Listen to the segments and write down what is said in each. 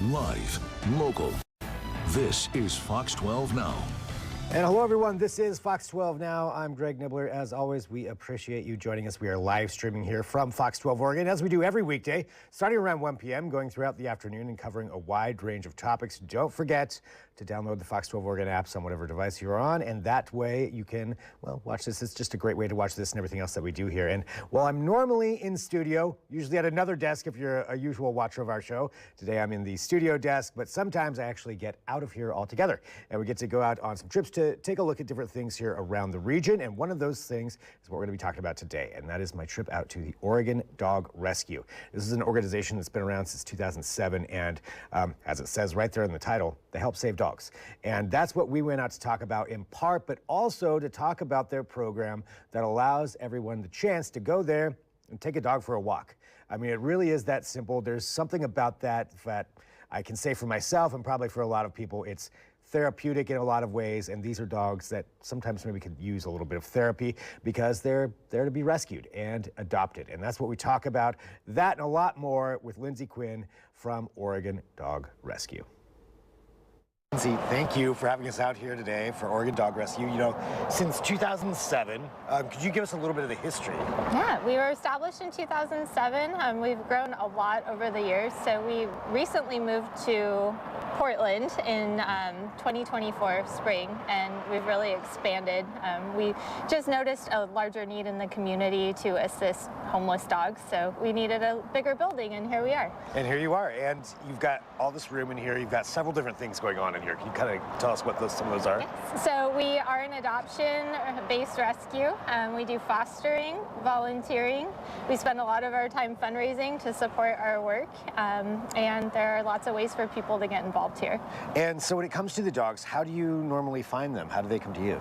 Live, local. This is Fox 12 Now. And hello, everyone. This is Fox 12 Now. I'm Greg Nibbler. As always, we appreciate you joining us. We are live streaming here from Fox 12 Oregon, as we do every weekday, starting around 1 p.m., going throughout the afternoon and covering a wide range of topics. Don't forget to download the Fox 12 Oregon apps on whatever device you're on, and that way you can, well, watch this. It's just a great way to watch this and everything else that we do here. And while I'm normally in studio, usually at another desk if you're a usual watcher of our show, today I'm in the studio desk, but sometimes I actually get out of here altogether, and we get to go out on some trips to take a look at different things here around the region, and one of those things is what we're going to be talking about today, and that is my trip out to the Oregon Dog Rescue. This is an organization that's been around since 2007, and as it says right there in the title, they help save dogs. And that's what we went out to talk about in part, but also to talk about their program that allows everyone the chance to go there and take a dog for a walk. I mean, it really is that simple. There's something about that I can say for myself, and probably for a lot of people, it's therapeutic in a lot of ways, and these are dogs that sometimes maybe could use a little bit of therapy because they're there to be rescued and adopted. And that's what we talk about, that and a lot more with Lindsay Quinn from Oregon Dog Rescue. Lindsay, thank you for having us out here today for Oregon Dog Rescue. You know, since 2007, could you give us a little bit of the history? Yeah, we were established in 2007. We've grown a lot over the years. So we recently moved to Portland in 2024 spring, and we've really expanded. We just noticed a larger need in the community to assist homeless dogs, so we needed a bigger building, and here we are. And here you are, and you've got all this room in here. You've got several different things going on in here. Can you kind of tell us what some of those are? Yes. So we are an adoption-based rescue. We do fostering, volunteering. We spend a lot of our time fundraising to support our work, and there are lots of ways for people to get involved here. And so when it comes to the dogs, how do you normally find them? How do they come to you?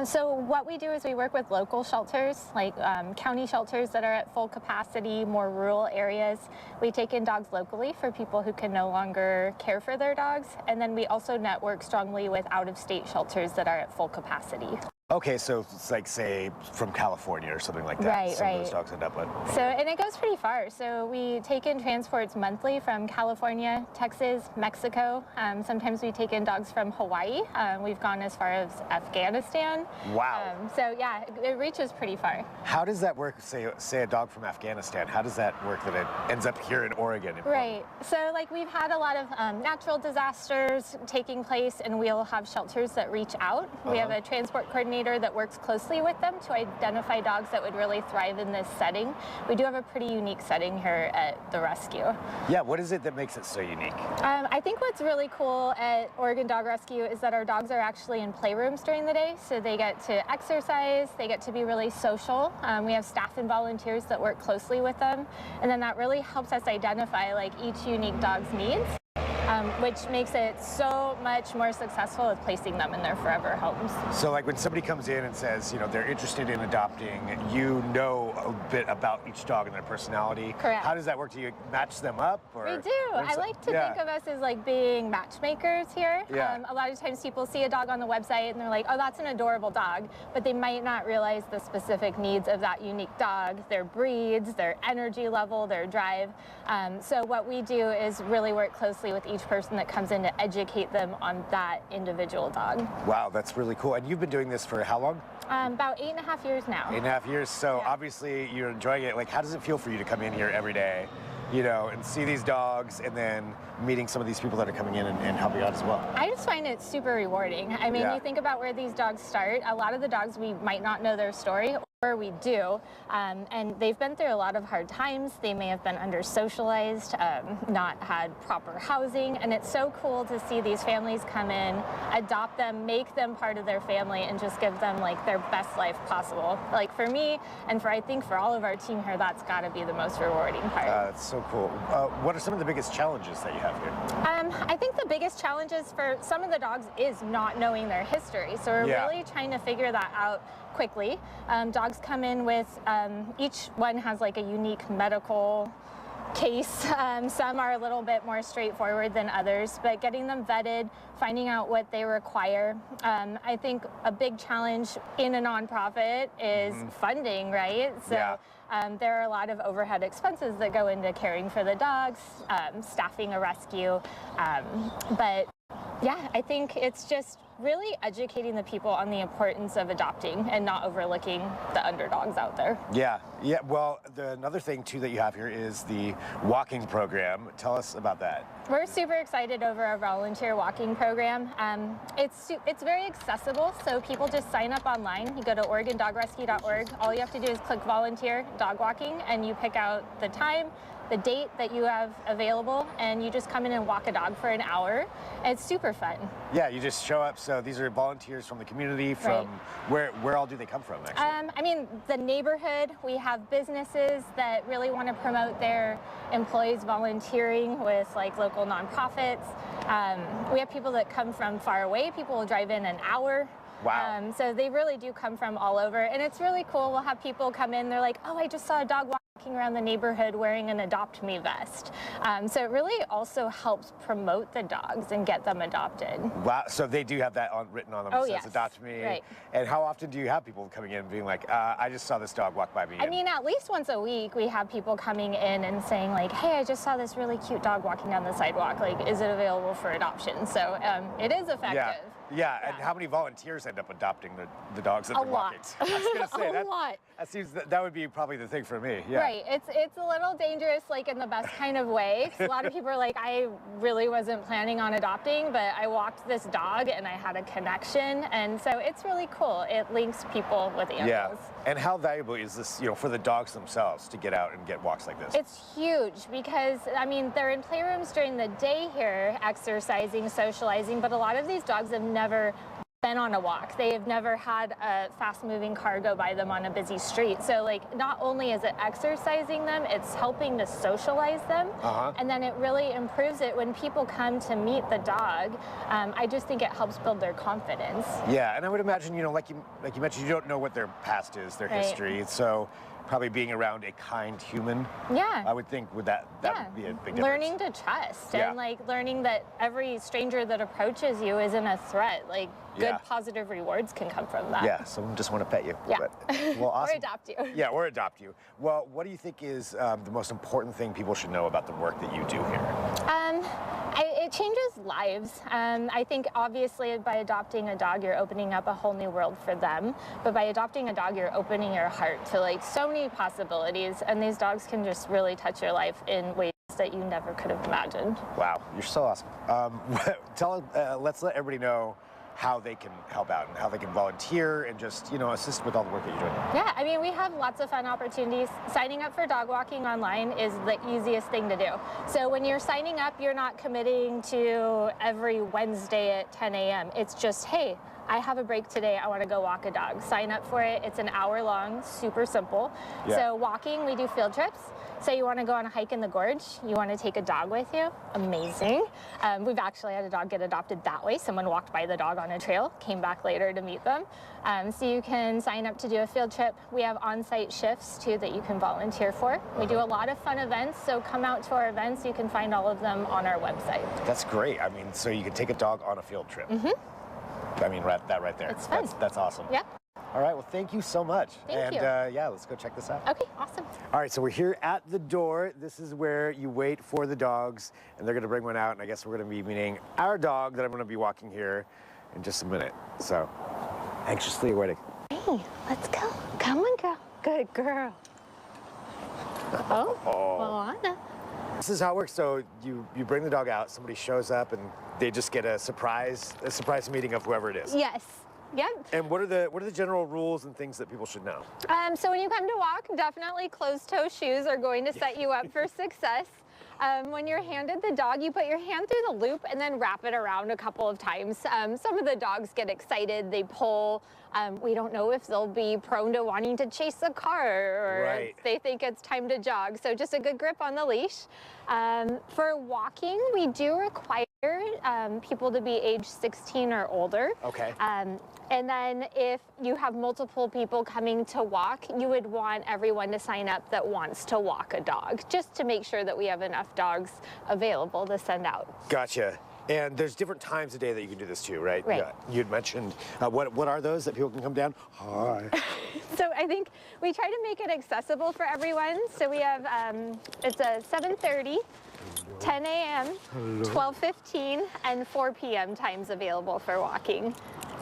So what we do is we work with local shelters, like county shelters that are at full capacity, more rural areas. We take in dogs locally for people who can no longer care for their dogs, and then we also network strongly with out-of-state shelters that are at full capacity. Okay, so it's like, say, from California or something like that. Right, some of those dogs end up with. So, and it goes pretty far. So we take in transports monthly from California, Texas, Mexico. Sometimes we take in dogs from Hawaii. We've gone as far as Afghanistan. Wow. So yeah, it reaches pretty far. How does that work, say a dog from Afghanistan? How does that work that it ends up here in Oregon? Right. So like we've had a lot of natural disasters taking place, and we'll have shelters that reach out. We have a transport coordinator that works closely with them to identify dogs that would really thrive in this setting. We do have a pretty unique setting here at the rescue. Yeah, what is it that makes it so unique? I think what's really cool at Oregon Dog Rescue is that our dogs are actually in playrooms during the day, so they get to exercise, they get to be really social. We have staff and volunteers that work closely with them, and then that really helps us identify like each unique dog's needs. Which makes it so much more successful with placing them in their forever homes. So like when somebody comes in and says, you know, they're interested in adopting, you know a bit about each dog and their personality. Correct. How does that work? Do you match them up? Or we do. I like to think of us as like being matchmakers here. Yeah. A lot of times people see a dog on the website and they're like, oh, that's an adorable dog, but they might not realize the specific needs of that unique dog, their breeds, their energy level, their drive. So what we do is really work closely with each person that comes in to educate them on that individual dog. Wow, that's really cool. And you've been doing this for how long? About 8.5 years now. 8.5 years. So yeah. Obviously you're enjoying it. Like, how does it feel for you to come in here every day, you know, and see these dogs, and then meeting some of these people that are coming in and helping out as well? I just find it super rewarding. I mean, you think about where these dogs start. A lot of the dogs, we might not know their story, or we do, and they've been through a lot of hard times. They may have been under-socialized, not had proper housing, and it's so cool to see these families come in, adopt them, make them part of their family, and just give them like their best life possible. Like for me, and I think for all of our team here, that's got to be the most rewarding part. That's so cool. What are some of the biggest challenges that you have here? I think the biggest challenges for some of the dogs is not knowing their history. So we're really trying to figure that out quickly. Dogs come in with, each one has like a unique medical case. Some are a little bit more straightforward than others, but getting them vetted, finding out what they require. I think a big challenge in a nonprofit is funding, right? So there are a lot of overhead expenses that go into caring for the dogs, staffing a rescue, but yeah, I think it's just really educating the people on the importance of adopting and not overlooking the underdogs out there. Yeah. Well, another thing too that you have here is the walking program. Tell us about that. We're super excited over our volunteer walking program. It's very accessible, so people just sign up online. You go to OregonDogRescue.org. All you have to do is click volunteer dog walking, and you pick out the time, the date that you have available, and you just come in and walk a dog for an hour. It's super fun. Yeah, you just show up. So these are volunteers from the community. From where all do they come from, actually? I mean, the neighborhood. We have businesses that really want to promote their employees volunteering with like local nonprofits. We have people that come from far away. People will drive in an hour. Wow. So they really do come from all over, and it's really cool. We'll have people come in, they're like, oh, I just saw a dog walking around the neighborhood wearing an Adopt Me vest. So it really also helps promote the dogs and get them adopted. Wow, so they do have that written on them. Oh, yes. Adopt Me. Right. And how often do you have people coming in and being like, I just saw this dog walk by me? I mean, at least once a week, we have people coming in and saying like, hey, I just saw this really cute dog walking down the sidewalk. Like, is it available for adoption? So it is effective. Yeah, and how many volunteers end up adopting the dogs that they're walking? I was going to say, a lot. That seems that would be probably the thing for me. Yeah. Right. It's a little dangerous, like in the best kind of way. 'Cause a lot of people are like, I really wasn't planning on adopting, but I walked this dog and I had a connection, and so it's really cool. It links people with animals. Yeah. And how valuable is this, for the dogs themselves to get out and get walks like this? It's huge because, I mean, they're in playrooms during the day here, exercising, socializing, but a lot of these dogs have never been on a walk. They have never had a fast-moving car go by them on a busy street. So, like, not only is it exercising them, it's helping to socialize them, and then it really improves it when people come to meet the dog. I just think it helps build their confidence. Yeah, and I would imagine, like you mentioned, you don't know what their past is, their history, so probably being around a kind human. Yeah. I would think would that would be a big difference. Learning to trust and like learning that every stranger that approaches you isn't a threat. Like good positive rewards can come from that. Yeah, someone just want to pet you. Yeah. But, well, awesome. Or adopt you. Yeah, or adopt you. Well, what do you think is the most important thing people should know about the work that you do here? It changes lives. I think obviously by adopting a dog, you're opening up a whole new world for them. But by adopting a dog, you're opening your heart to like so many possibilities. And these dogs can just really touch your life in ways that you never could have imagined. Wow, you're so awesome. Let's let everybody know how they can help out and how they can volunteer and just, assist with all the work that you're doing. Yeah, I mean, we have lots of fun opportunities. Signing up for dog walking online is the easiest thing to do. So when you're signing up, you're not committing to every Wednesday at 10 a.m. It's just, hey, I have a break today, I want to go walk a dog. Sign up for it. It's an hour long, super simple. Yeah. So walking, we do field trips. So you want to go on a hike in the gorge, you want to take a dog with you, amazing. We've actually had a dog get adopted that way. Someone walked by the dog on a trail, came back later to meet them. So you can sign up to do a field trip. We have on-site shifts too that you can volunteer for. We do a lot of fun events, so come out to our events. You can find all of them on our website. That's great. I mean, so you can take a dog on a field trip. I mean, that right there. It's fun. That's awesome. Yeah. All right, well, thank you so much. Thank you. Yeah, let's go check this out. Okay, awesome. All right, so we're here at the door. This is where you wait for the dogs, and they're going to bring one out, and I guess we're going to be meeting our dog that I'm going to be walking here in just a minute. So, anxiously awaiting. Hey, let's go. Come on, girl. Good girl. Oh, Moana. This is how it works. So you bring the dog out, somebody shows up, and they just get a surprise meeting of whoever it is. Yes. Yep. And what are the general rules and things that people should know? So when you come to walk, definitely closed-toe shoes are going to set you up for success. When you're handed the dog, you put your hand through the loop and then wrap it around a couple of times. Some of the dogs get excited, they pull. We don't know if they'll be prone to wanting to chase a car or they think it's time to jog. So just a good grip on the leash. For walking, we do require people to be age 16 or older. Okay. And then if you have multiple people coming to walk, you would want everyone to sign up that wants to walk a dog, just to make sure that we have enough dogs available to send out. Gotcha. And there's different times of day that you can do this too, right? Right. Yeah, you'd mentioned, what are those that people can come down? Hi. So I think we try to make it accessible for everyone. So we have, it's a 7:30, 10 a.m., 12:15, and 4 p.m. times available for walking.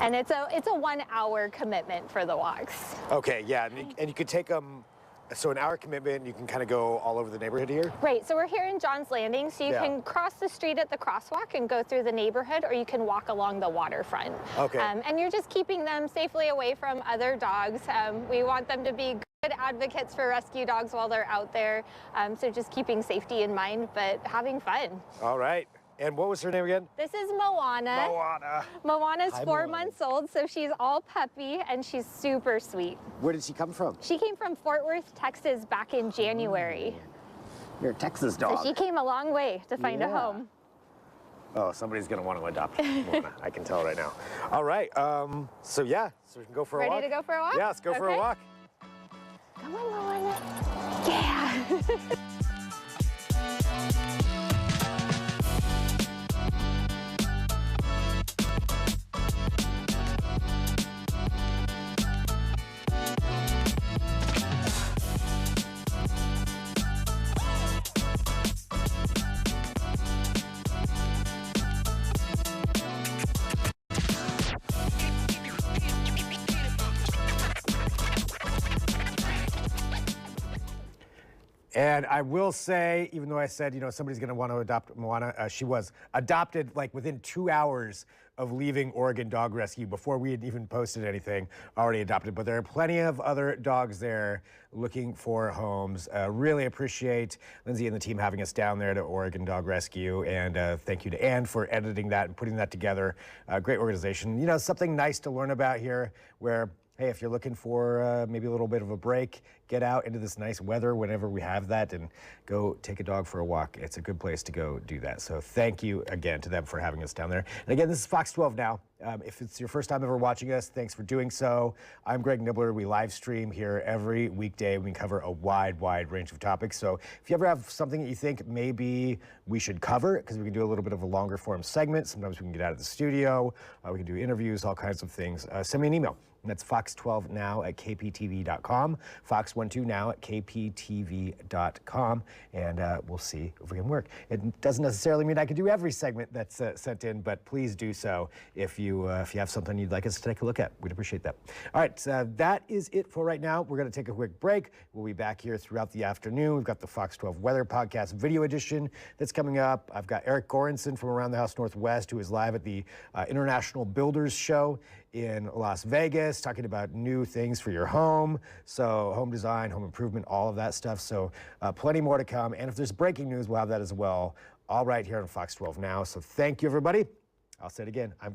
And it's a 1 hour commitment for the walks. Okay, yeah, and you could take them, so an hour commitment, you can kind of go all over the neighborhood here? Right, so we're here in John's Landing, so you can cross the street at the crosswalk and go through the neighborhood, or you can walk along the waterfront. Okay. And you're just keeping them safely away from other dogs. We want them to be good advocates for rescue dogs while they're out there, so just keeping safety in mind, but having fun. All right. And what was her name again? This is Moana. Moana. Moana's Hi, 4 Moana. months old, so she's all puppy, and she's super sweet. Where did she come from? She came from Fort Worth, Texas back in January. You're a Texas dog. So she came a long way to find a home. Oh, somebody's going to want to adopt Moana. I can tell right now. All right. So we can go for a walk. Ready to go for a walk? Yeah, let's go for a walk. Come on, Moana. Yeah. And I will say, even though I said, somebody's going to want to adopt Moana, she was adopted like within 2 hours of leaving Oregon Dog Rescue before we had even posted anything, already adopted. But there are plenty of other dogs there looking for homes. Really appreciate Lindsay and the team having us down there to Oregon Dog Rescue. And thank you to Ann for editing that and putting that together. Great organization. Something nice to learn about here where, hey, if you're looking for maybe a little bit of a break, get out into this nice weather whenever we have that and go take a dog for a walk. It's a good place to go do that. So thank you again to them for having us down there. And again, this is Fox 12 Now. If it's your first time ever watching us, thanks for doing so. I'm Greg Nibbler. We live stream here every weekday. We cover a wide range of topics. So if you ever have something that you think maybe we should cover, because we can do a little bit of a longer form segment. Sometimes we can get out of the studio. We can do interviews, all kinds of things. Send me an email. And that's fox12now@kptv.com, fox12now@kptv.com, and we'll see if we can work. It doesn't necessarily mean I can do every segment that's sent in, but please do so if you have something you'd like us to take a look at. We'd appreciate that. All right, that is it for right now. We're going to take a quick break. We'll be back here throughout the afternoon. We've got the Fox 12 Weather Podcast video edition that's coming up. I've got Eric Goranson from Around the House Northwest, who is live at the International Builders Show in Las Vegas, talking about new things for your home. So home design, home improvement, all of that stuff. So plenty more to come. And if there's breaking news, we'll have that as well. All right here on Fox 12 Now. So thank you, everybody. I'll say it again. I'm